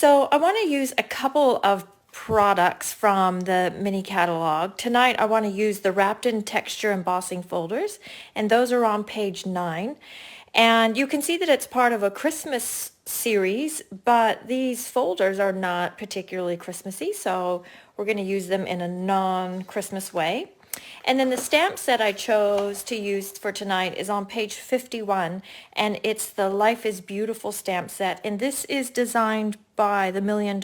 So I want to use a couple of products from the mini catalog. Tonight I want to use the Wrapped in Texture embossing folders, and those are on page 9. And you can see that it's part of a Christmas series, but these folders are not particularly Christmassy, so we're going to use them in a non-Christmas way. And then the stamp set I chose to use for tonight is on page 51, and it's the Life is Beautiful stamp set. And this is designed by the $1 Million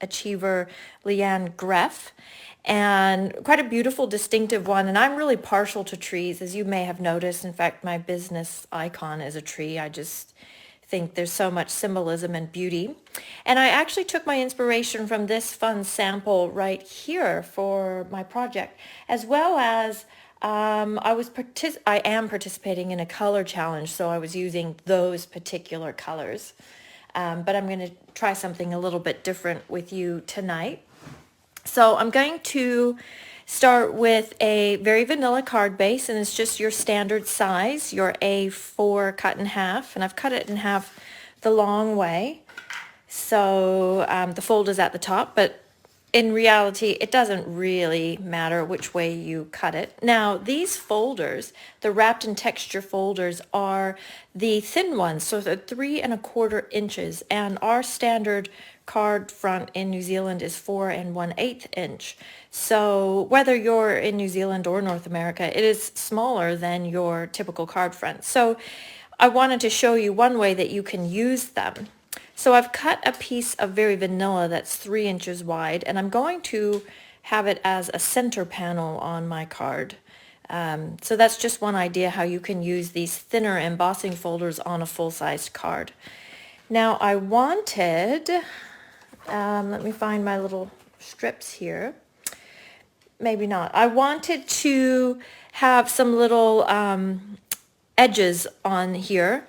Achiever Leanne Greff, and quite a beautiful, distinctive one. And I'm really partial to trees, as you may have noticed. In fact, my business icon is a tree. I just think there's so much symbolism and beauty. And I actually took my inspiration from this fun sample right here for my project, as well as I am participating in a color challenge, so I was using those particular colors. But I'm going to try something a little bit different with you tonight. So I'm going to start with a very vanilla card base, and it's just your standard size, your A4 cut in half, and I've cut it in half the long way. So the fold is at the top, but in reality, it doesn't really matter which way you cut it. Now, these folders, the Wrapped in Texture folders, are the thin ones, so they're 3 1/4 inches, and our standard card front in New Zealand is 4 1/8 inch. So whether you're in New Zealand or North America, it is smaller than your typical card front. So I wanted to show you one way that you can use them. So I've cut a piece of very vanilla that's 3 inches wide, and I'm going to have it as a center panel on my card. So that's just one idea how you can use these thinner embossing folders on a full-sized card. Now I wanted, let me find my little strips here. Maybe not. I wanted to have some little edges on here,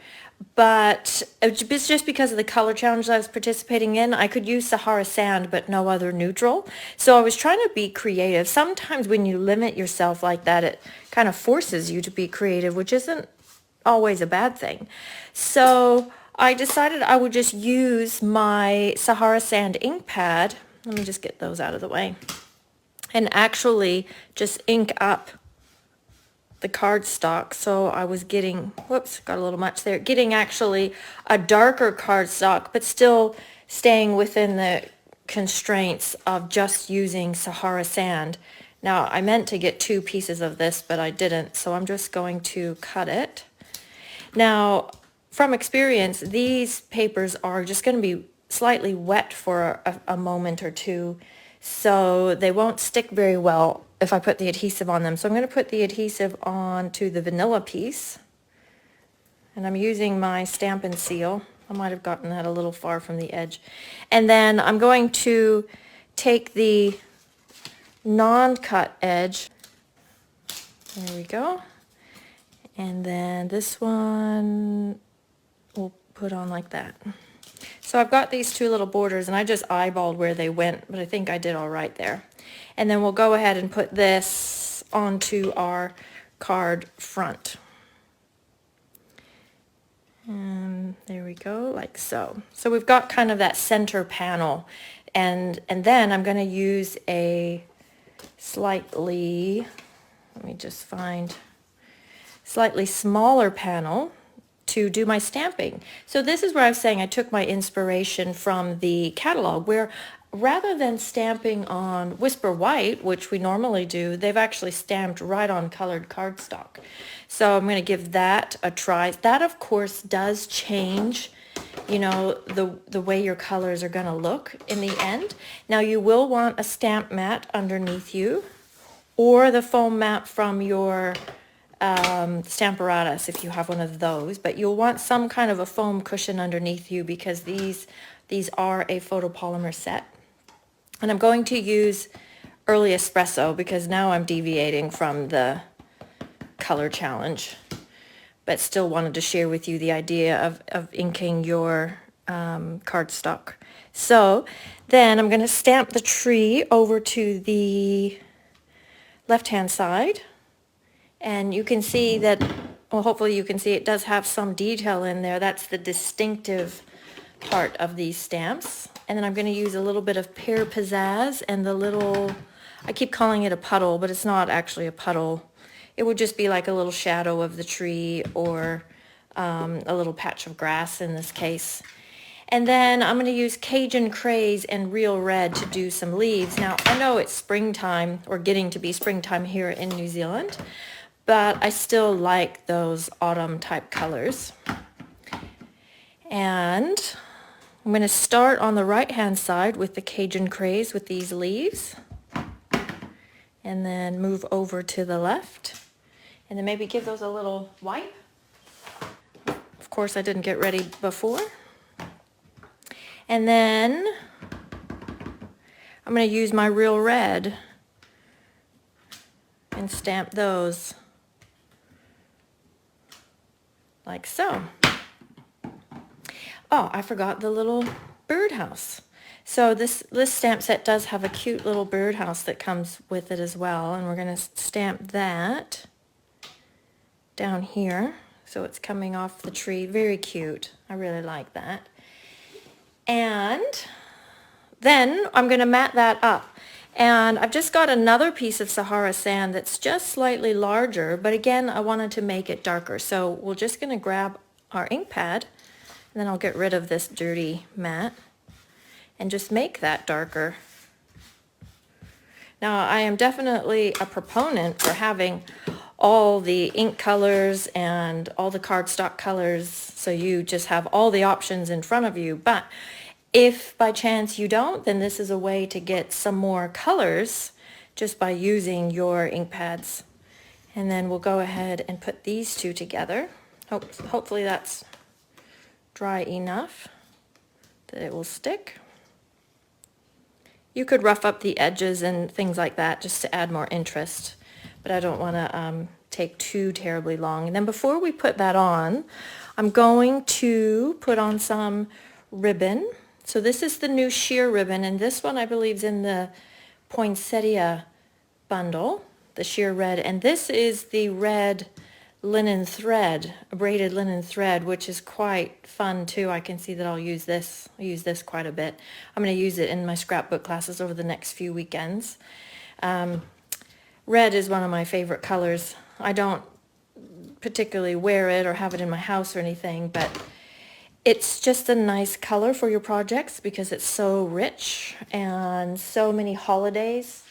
but it's just because of the color challenge I was participating in. I could use Sahara sand, but no other neutral. So I was trying to be creative. Sometimes when you limit yourself like that, it kind of forces you to be creative, which isn't always a bad thing. So I decided I would just use my Sahara sand ink pad. Let me just get those out of the way. And actually just ink up the cardstock. So I was getting, whoops, got a little much there, getting actually a darker cardstock, but still staying within the constraints of just using Sahara sand. Now I meant to get 2 pieces of this, but I didn't, so I'm just going to cut it. Now from experience, these papers are just going to be slightly wet for a moment or two, so they won't stick very well if I put the adhesive on them. So I'm going to put the adhesive onto the vanilla piece, and I'm using my Stampin' Seal. I might have gotten that a little far from the edge. And then I'm going to take the non-cut edge, there we go, and then this one we'll put on like that. So I've got these 2 little borders, and I just eyeballed where they went, but I think I did all right there. And then we'll go ahead and put this onto our card front. And there we go, like so. So we've got kind of that center panel. And then I'm going to use a slightly, let me just find, slightly smaller panel to do my stamping. So this is where I was saying I took my inspiration from the catalog, where rather than stamping on Whisper White, which we normally do, they've actually stamped right on colored cardstock. So I'm going to give that a try. That, of course, does change, you know, the way your colors are going to look in the end. Now you will want a stamp mat underneath you, or the foam mat from your Stamparatus if you have one of those, but you'll want some kind of a foam cushion underneath you because these are a photopolymer set. And I'm going to use Early Espresso because now I'm deviating from the color challenge, but still wanted to share with you the idea of inking your cardstock. So then I'm going to stamp the tree over to the left-hand side. And you can see that, well, hopefully you can see it does have some detail in there. That's the distinctive part of these stamps. And then I'm going to use a little bit of Pear Pizzazz and the little, I keep calling it a puddle, but it's not actually a puddle. It would just be like a little shadow of the tree or a little patch of grass in this case. And then I'm going to use Cajun Craze and Real Red to do some leaves. Now, I know it's springtime, or getting to be springtime here in New Zealand, but I still like those autumn type colors. And I'm going to start on the right hand side with the Cajun Craze with these leaves, and then move over to the left, and then maybe give those a little wipe. Of course, I didn't get ready before. And then I'm going to use my Real Red and stamp those like so. Oh, I forgot the little birdhouse. So this stamp set does have a cute little birdhouse that comes with it as well, and we're going to stamp that down here so it's coming off the tree. Very cute. I really like that. And then I'm going to mat that up. And I've just got another piece of Sahara sand that's just slightly larger, but again, I wanted to make it darker. So we're just going to grab our ink pad, and then I'll get rid of this dirty mat and just make that darker. Now, I am definitely a proponent for having all the ink colors and all the cardstock colors, so you just have all the options in front of you. But if by chance you don't, then this is a way to get some more colors just by using your ink pads. And then we'll go ahead and put these two together. Hopefully that's dry enough that it will stick. You could rough up the edges and things like that just to add more interest, but I don't want to take too terribly long. And then before we put that on, I'm going to put on some ribbon. So this is the new sheer ribbon, and this one I believe is in the poinsettia bundle, the sheer red, and this is the red linen thread, a braided linen thread, which is quite fun too. I can see that I'll use this quite a bit. I'm going to use it in my scrapbook classes over the next few weekends. Red is one of my favorite colors. I don't particularly wear it or have it in my house or anything, but it's just a nice color for your projects because it's so rich, and so many holidays.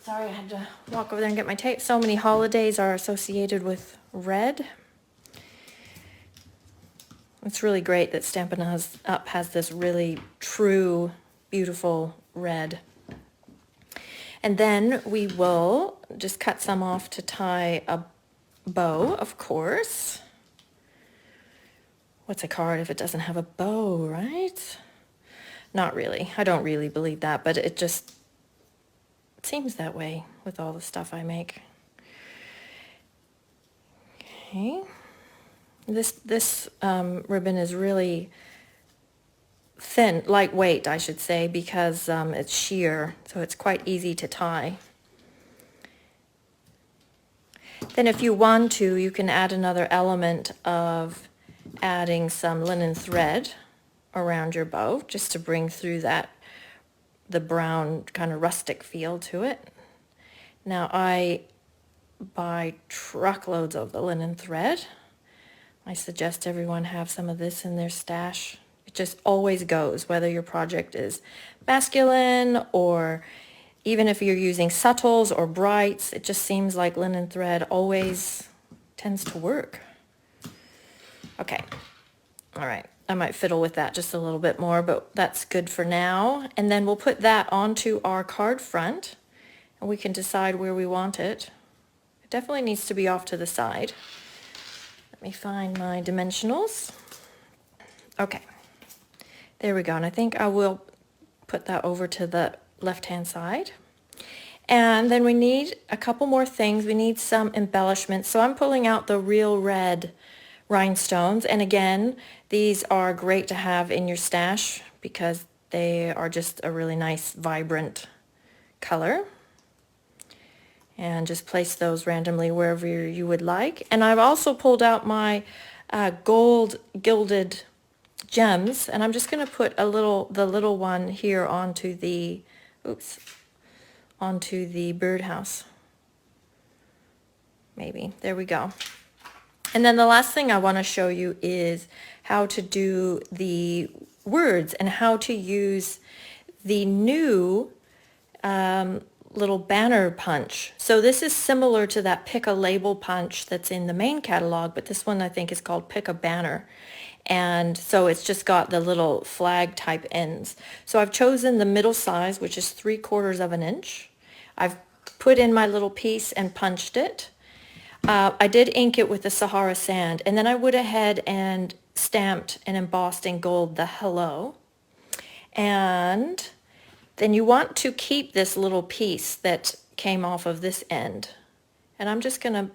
Sorry, I had to walk over there and get my tape. So many holidays are associated with red. It's really great that Stampin' Up! Has this really true, beautiful red. And then we will just cut some off to tie a bow, of course. What's a card if it doesn't have a bow, right? Not really. I don't really believe that, but it just seems that way with all the stuff I make. Okay. This ribbon is really thin, lightweight, I should say, because it's sheer, so it's quite easy to tie. Then if you want to, you can add another element of adding some linen thread around your bow, just to bring through the brown kind of rustic feel to it. Now I buy truckloads of the linen thread. I suggest everyone have some of this in their stash. It just always goes, whether your project is masculine or even if you're using subtles or brights. It just seems like linen thread always tends to work. Okay, all right. I might fiddle with that just a little bit more, but that's good for now. And then we'll put that onto our card front, and we can decide where we want it. It definitely needs to be off to the side. Let me find my dimensionals. Okay, there we go. And I think I will put that over to the left-hand side. And then we need a couple more things. We need some embellishments. So I'm pulling out the Real Red rhinestones, and again, these are great to have in your stash because they are just a really nice vibrant color. And just place those randomly wherever you would like. And I've also pulled out my gold gilded gems, and I'm just going to put the little one here onto the, onto the birdhouse. Maybe, there we go. And then the last thing I want to show you is how to do the words and how to use the new little banner punch. So this is similar to that pick a label punch that's in the main catalog, but this one I think is called pick a banner. And so it's just got the little flag type ends. So I've chosen the middle size, which is 3/4 of an inch. I've put in my little piece and punched it. I did ink it with the Sahara sand, and then I went ahead and stamped and embossed in gold the hello. And then you want to keep this little piece that came off of this end. And I'm just going to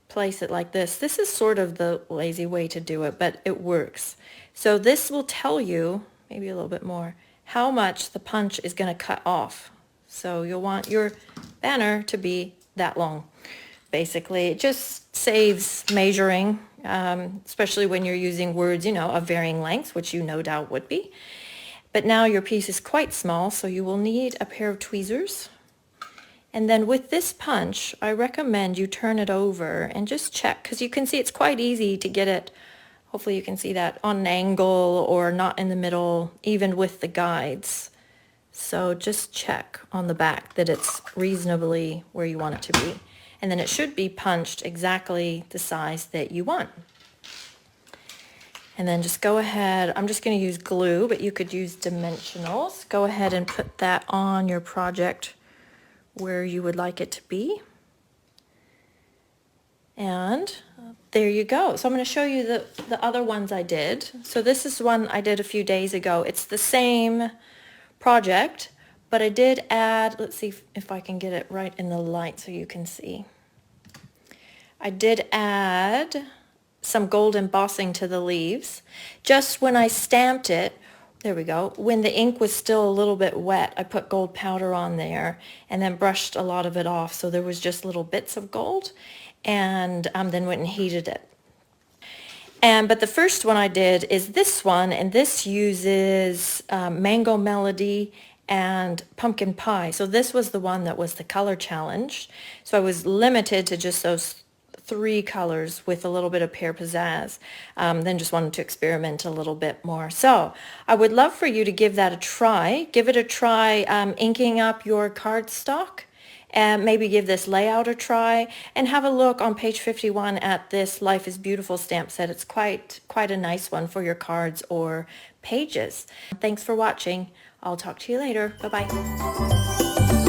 place it like this. This is sort of the lazy way to do it, but it works. So this will tell you, maybe a little bit more, how much the punch is going to cut off. So you'll want your banner to be that long. Basically, it just saves measuring, especially when you're using words, of varying lengths, which you no doubt would be. But now your piece is quite small, so you will need a pair of tweezers. And then with this punch, I recommend you turn it over and just check, because you can see it's quite easy to get it, hopefully you can see that, on an angle or not in the middle, even with the guides. So just check on the back that it's reasonably where you want it to be. And then it should be punched exactly the size that you want. And then just go ahead, I'm just going to use glue, but you could use dimensionals. Go ahead and put that on your project where you would like it to be. And there you go. So I'm going to show you the other ones I did. So this is one I did a few days ago. It's the same project, but I did add, let's see if I can get it right in the light so you can see. I did add some gold embossing to the leaves. Just when I stamped it, there we go, when the ink was still a little bit wet, I put gold powder on there and then brushed a lot of it off, so there was just little bits of gold, and then went and heated it. But the first one I did is this one, and this uses Mango Melody and Pumpkin Pie. So this was the one that was the color challenge. So I was limited to just those 3 colors with a little bit of pear pizzazz. Then just wanted to experiment a little bit more. So I would love for you to give that a try. Give it a try inking up your cardstock, and maybe give this layout a try, and have a look on page 51 at this Life is Beautiful stamp set. It's quite a nice one for your cards or pages. Thanks for watching. I'll talk to you later. Bye-bye.